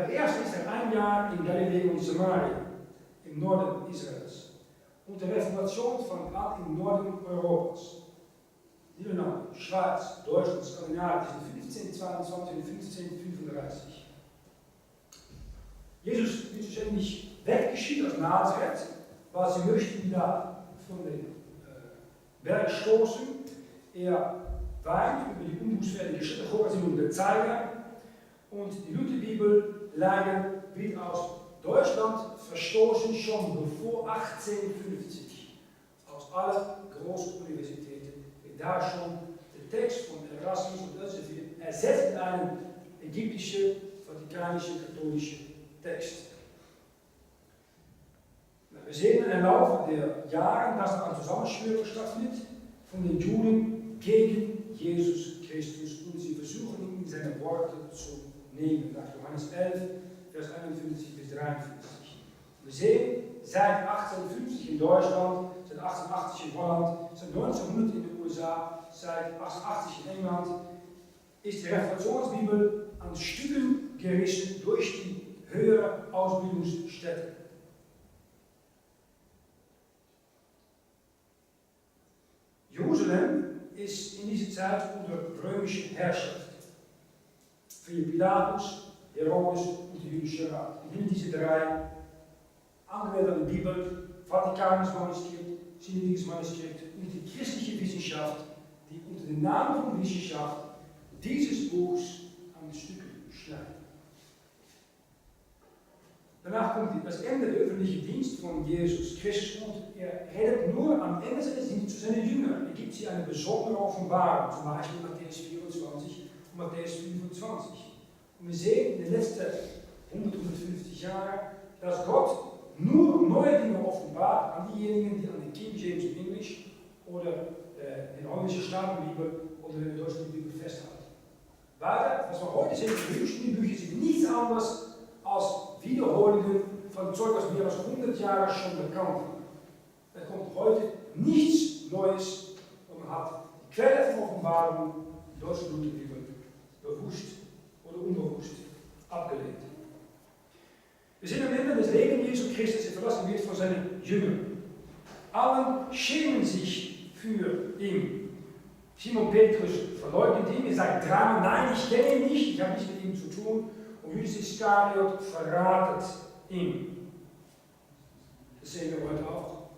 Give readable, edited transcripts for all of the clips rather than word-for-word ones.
Aber erst ist ein Jahr in Galiläa und Samaria, im Norden Israels. Und die Reformation fand an im Norden Europas. Niederlande, Schweiz, Deutschland, Skandinavien zwischen 1522 und 1535. Jesus ist ständig weggeschickt aus Nazareth, weil sie möchten wieder von den Berg stoßen. Er weint über die unbußfertige Schritte, Horazim der Zeiger. Und die Lutherbibel leider wird aus Deutschland verstoßen, schon bevor 1850. Aus allen großen Universitäten wird da schon der Text von Erasmus und Elsevier ersetzt mit einem ägyptischen, vatikanischen, katholischen Text. Wir sehen im Laufe der Jahre, dass da eine Zusammenschwörung stattfindet von den Juden gegen Jesus Christus und sie versuchen ihn in seine Worte zu nehmen. Nach Johannes 11, Vers 51 bis 53. Wir sehen seit 1850 in Deutschland, seit 1880 in Holland, seit 1900 in den USA, seit 1880 in England, ist die Reformationsbibel an Stücken gerissen durch die höhere Ausbildungsstätte. Jerusalem ist in dieser Zeit unter römischer Herrschaft. Für Pilatus, Herodes und der jüdische Rat. Ich nehme diese drei, angewendet an die Bibel, Vatikanisches Manuskript, Synodisches Manuskript und die christliche Wissenschaft, die unter dem Namen von Wissenschaft dieses Buchs an die Stücke schneiden. Danach kommt das Ende der öffentlichen Dienst von Jesus Christus und er redet nur am Ende seines Dienstes zu seinen Jüngern. Er gibt sie eine besondere Offenbarung, zum Beispiel Matthäus 24 und Matthäus 25. Und wir sehen in den letzten 150 Jahren, dass Gott nur neue Dinge offenbart an diejenigen, die an den King James in Englisch oder in der englischen Staatenbibel oder in der deutschen Bibel festhalten. Weiter, was wir heute sehen, die jüngsten Bücher sind nichts anderes als Wiederholungen von Zeug, was wir aus 100 Jahren schon bekannt haben. Da kommt heute nichts Neues und man hat die Quelle von Offenbarung, die deutsche Lutherbibel, bewusst oder unbewusst abgelehnt. Wir sind am Ende des Lebens Jesu Christus, der verlassen wird von seinen Jüngern. Alle schämen sich für ihn. Simon Petrus verleugnet ihn, er sagt dreimal, nein, ich kenne ihn nicht, ich habe nichts mit ihm zu tun. Und Judas Iskariot verratet ihn. Das sehen wir heute auch.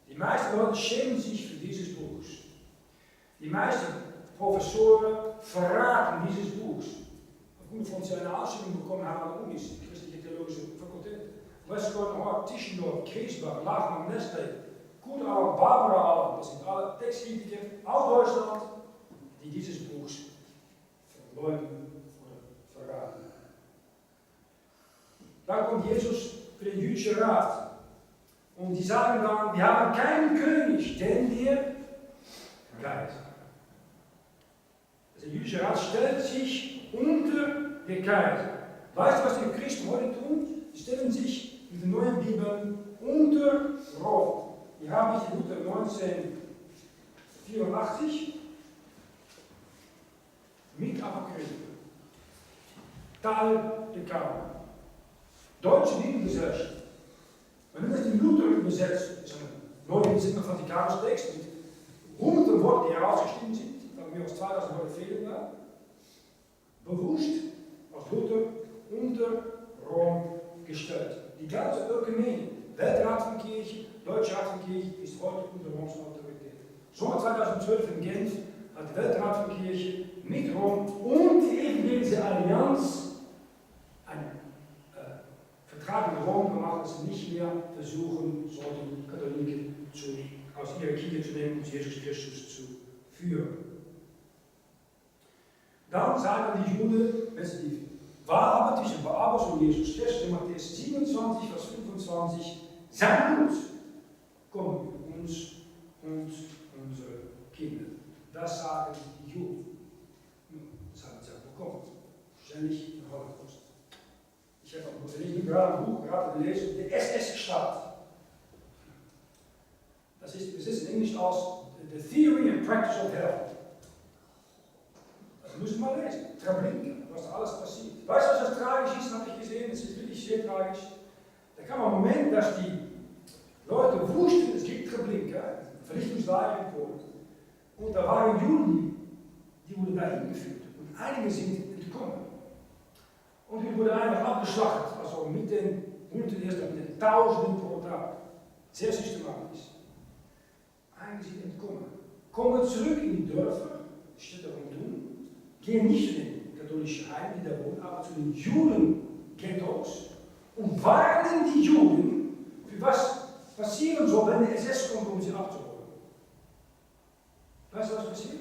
Die meisten Leute schämen sich für dieses Buch. Die meisten Professoren verraten dieses Buch. Aufgrund von sie eine Ausbildung bekommen haben an Unis, die christliche theologische Fakultät. Westcott, Hort, Tischendorf, Griesbach, Lachmann, Nestle, Kudau, Barbara Allen, das sind alle Textkritiker aus Deutschland, die dieses Buch verleugnen oder verraten. Dann kommt Jesus für den jüdischen Rat. Und die sagen dann, wir haben keinen König, denn der Kaiser. Der jüdische Rat stellt sich unter den Kaiser. Weißt du, was die Christen heute tun? Sie stellen sich mit den neuen Bibeln unter Rom. Wir haben nicht die Luther 1984 mit Apokryphen. Teil der Kanon. Deutsche Bibelgesellschaft. Wenn man das in Luther übersetzt, ist ein neuer Sinn Vatikanischer Text mit hunderten Worten, die herausgeschrieben sind, dann wir aus 2000 Leute fehlen da, bewusst aus Luther unter Rom gestellt. Die ganze Ökumene, Weltrat von Kirche, Deutsche Rat von Kirche, ist heute unter Roms Autorität. Sommer 2012 in Genf hat der Weltrat von Kirche mit Rom und die evangelische Allianz einen Vertrag mit Rom gemacht, dass sie nicht mehr versuchen sollten, Katholiken aus ihrer Kirche zu nehmen und Jesus Christus zu führen. Dann sagen die Juden, wenn sie die Wahl haben zwischen Barabbas und Jesus Christus, in Matthäus 27, Vers 25, sein Blut kommt über uns und unsere Kinder. Das sagen die Juden. Das haben sie auch bekommen. Wahrscheinlich im Holocaust. Ich habe ein Buch gerade gelesen, der SS-Staat. Das ist in Englisch als The Theory and Practice of Hell. Das müssen wir lesen. Treblinka, was da alles passiert. Weißt du, was das tragisch ist, habe ich gesehen? Es sehr tragisch. Da kam ein Moment, dass die Leute wussten, es gibt Treblinka, Vernichtungslager in Polen. Und da waren Juden, die wurden dahin geführt. Und einige sind entkommen. Und die wurden einfach abgeschlachtet, also mit den Hunderten, erst mit den Tausenden pro Tag. Sehr systematisch. Einige sind entkommen. Kommen zurück in die Dörfer, Städte rundum, gehen nicht in den katholischen Heim, die da wohnen, aber zu den Juden-Ghettos und warnen die Juden, für was passieren soll, wenn der SS kommt, um sie abzuholen. Weißt du, was passiert?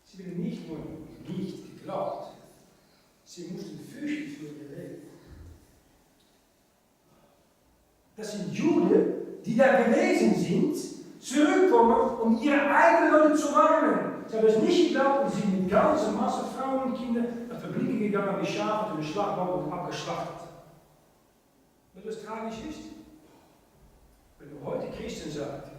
Sie werden nicht nur nicht geglaubt, sie mussten fürchten für ihr Leben. Das sind Juden, die da gewesen sind, zurückkommen, um ihre eigenen Leute zu warnen. Sie haben es nicht geglaubt und sind mit ganzer Masse Frauen und Kinder nach Fabriken gegangen wie Schafe durch den Schlachtbau und abgeschlachtet. Weißt du, was tragisch ist? Wenn du heute Christen sagst,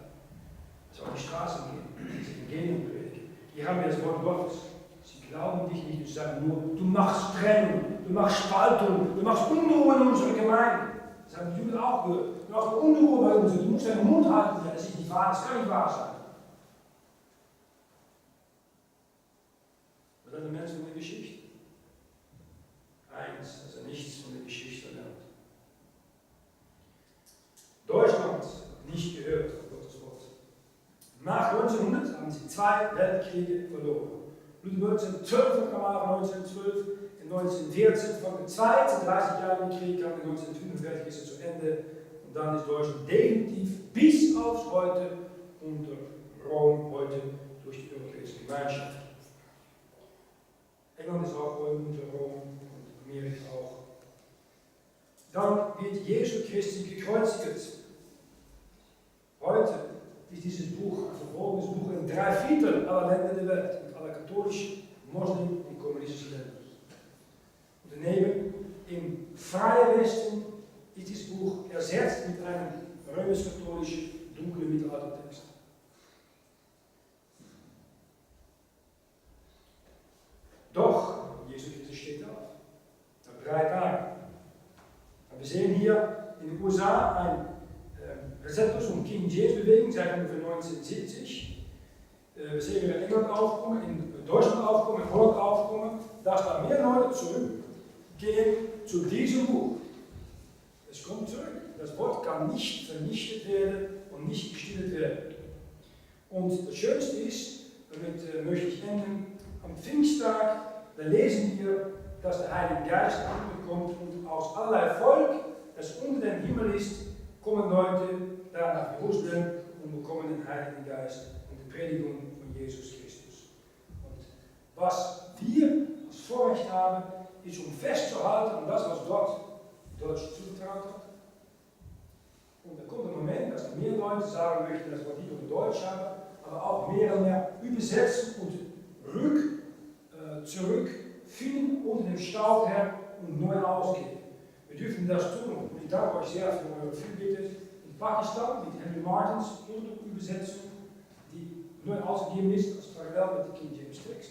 also auf die Straßen gehen, sie gehen und predigen, die haben ja das Wort Gottes. Sie glauben dich nicht, sie sagen nur, du machst Trennung, du machst Spaltung, du machst Unruhe in unserer Gemeinde. Das haben die Juden auch gehört. Du machst Unruhe bei uns, du musst deinen Mund halten, das ist nicht wahr, das kann nicht wahr sein. Was hat der Mensch von der Geschichte? Eins, dass er nichts von der Geschichte lernt. Deutschland hat nicht gehört auf Gottes Wort. Nach 1900 haben sie 2 Weltkriege verloren. Ludwig 1912 kam nach 1912, in 1914 von dem zweiten 30-jährigen Krieg kam, in 1945 ist er zu Ende und dann ist Deutschland definitiv bis aufs Heute unter Rom, heute durch die Europäische Gemeinschaft. England ist auch heute unter Rom und Amerika auch. Dann wird Jesu Christi gekreuzigt. Heute ist dieses Buch, ein verborgenes Buch, in 3/4 aller Länder der Welt, in aller katholischen, Moslem und kommunistischen Ländern. Und daneben, im freien Westen, ist dieses Buch ersetzt mit einem römisch-katholischen, dunklen Mittelaltertext. Doch, Jesu Christus steht auf, nach 3 Tagen. Wir sehen hier in den USA ein Rezept um King James Bewegung seit ungefähr 1970. Wir sehen in England aufkommen, in Deutschland aufkommen, in Holland aufkommen, dass da mehr Leute zurückgehen zu diesem Buch. Es kommt zurück. Das Wort kann nicht vernichtet werden und nicht gestillt werden. Und das Schönste ist, damit möchte ich enden, am Pfingsttag, da lesen wir, dass der Heilige Geist ankommt und aus allerlei Volk, das unter dem Himmel ist, kommen Leute da nach Jerusalem und bekommen den Heiligen Geist und die Predigung von Jesus Christus. Und was wir als Vorrecht haben, ist, um festzuhalten an das, was Gott Deutsch zugetraut hat. Und da kommt ein Moment, dass mehr Leute sagen möchten, dass wir nicht nur Deutsch haben, aber auch mehr und mehr übersetzen und zurückfinden unter dem Staub her und neu ausgeben. Wir dürfen das tun und ich danke euch sehr für eure Fürbitte. In Pakistan mit Henry Martins Übersetzung, die neu ausgegeben ist, als parallel mit dem King James Text.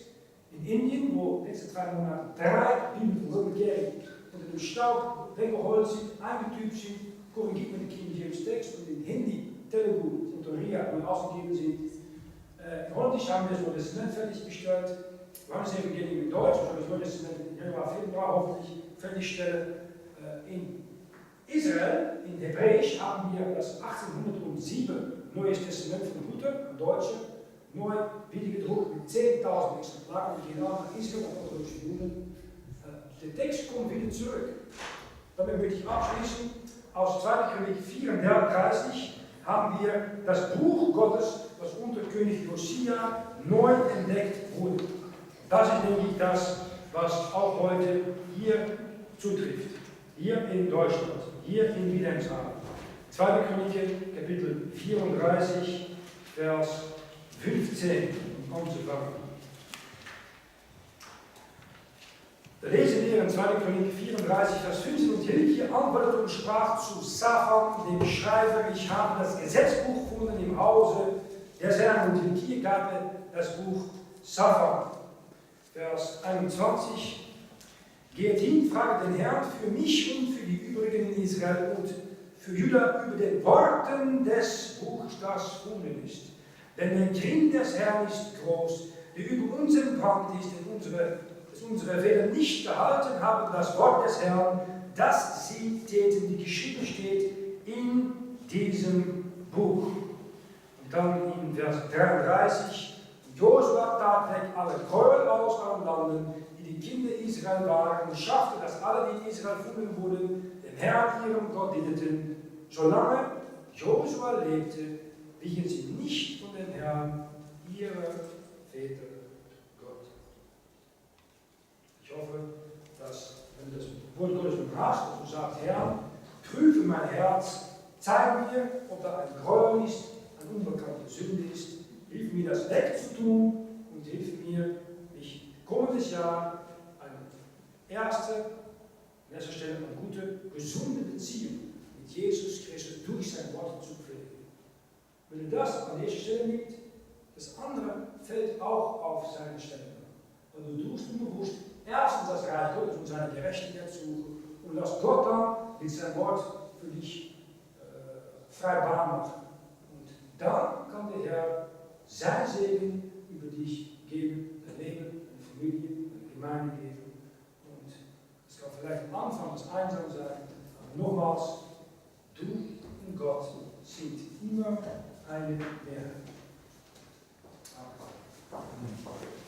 In Indien, wo letzte 2 Monate 3 Bibeln von Römerkerk unter dem Staub weggeholt sind, eingetübt sind, korrigiert mit dem King James Text und in Hindi, Telugu und Oriya neu ausgegeben sind. In Holländisch haben wir das Neue Testament fertiggestellt. Johannes Evangelium in Deutsch, also das Neue Testament in Januar, Februar hoffentlich fertigstellen. In Israel, in Hebräisch, haben wir das 1807 Neues Testament von Luther, ein Deutscher, neu wieder gedruckt mit 10.000 Exemplaren. Wir gehen auch nach Israel, nach orthodoxen Juden. Der Text kommt wieder zurück. Damit möchte ich abschließen. Aus 2. Chronik 34 haben wir das Buch Gottes, das unter König Josia neu entdeckt wurde. Das ist, denke ich, das, was auch heute hier zutrifft. Hier in Deutschland, hier in Wilhelmshaven. 2. Chronik, Kapitel 34, Vers 15, um anzufangen. Da lesen wir in 2. Chronik 34, Vers 15, und Hilkia antwortete und sprach zu Safan, dem Schreiber, ich habe das Gesetzbuch gefunden im Hause der Herrn, und Hilkia gab das Buch Safan. Vers 21, Geht hin, fragt den Herrn für mich und für die übrigen in Israel und für Juda über den Worten des Buchs, das gefunden ist. Denn der Grimm des Herrn ist groß, der über uns entbrannt ist, dass unsere Väter nicht gehalten haben, das Wort des Herrn, das sie täten, die geschrieben steht in diesem Buch. Und dann in Vers 33, Josua tat weg alle Gräuel aus allen Landen, die die Kinder Israel waren, und schaffte, dass alle, die in Israel gefunden wurden, dem Herrn, ihrem Gott, dienten. Solange Josua lebte, wichen sie nicht von dem Herrn, ihre Väter Gott. Ich hoffe, dass, wenn du das Wort Gottes nun hast, dass du sagst, Herr, prüfe mein Herz, zeig mir, ob da ein Gräuel ist, eine unbekannte Sünde ist, hilf mir, das wegzutun und hilf mir, mich kommendes Jahr eine erste, an erster Stelle eine gute, gesunde Beziehung mit Jesus Christus durch sein Wort zu pflegen. Wenn das an dieser Stelle liegt, das andere fällt auch auf seine Stelle. Und du tust unbewusst erstens das Reich Gottes und seine Gerechtigkeit suchen und lass Gott dann mit seinem Wort für dich frei Bahn machen. Und dann kann der Herr sein Segen über dich geben, dein Leben, deine Familie, deine Gemeinde geben. Und es kann vielleicht am Anfang das einsam sein, aber nochmals, du und Gott sind immer eine Mehrheit. Amen.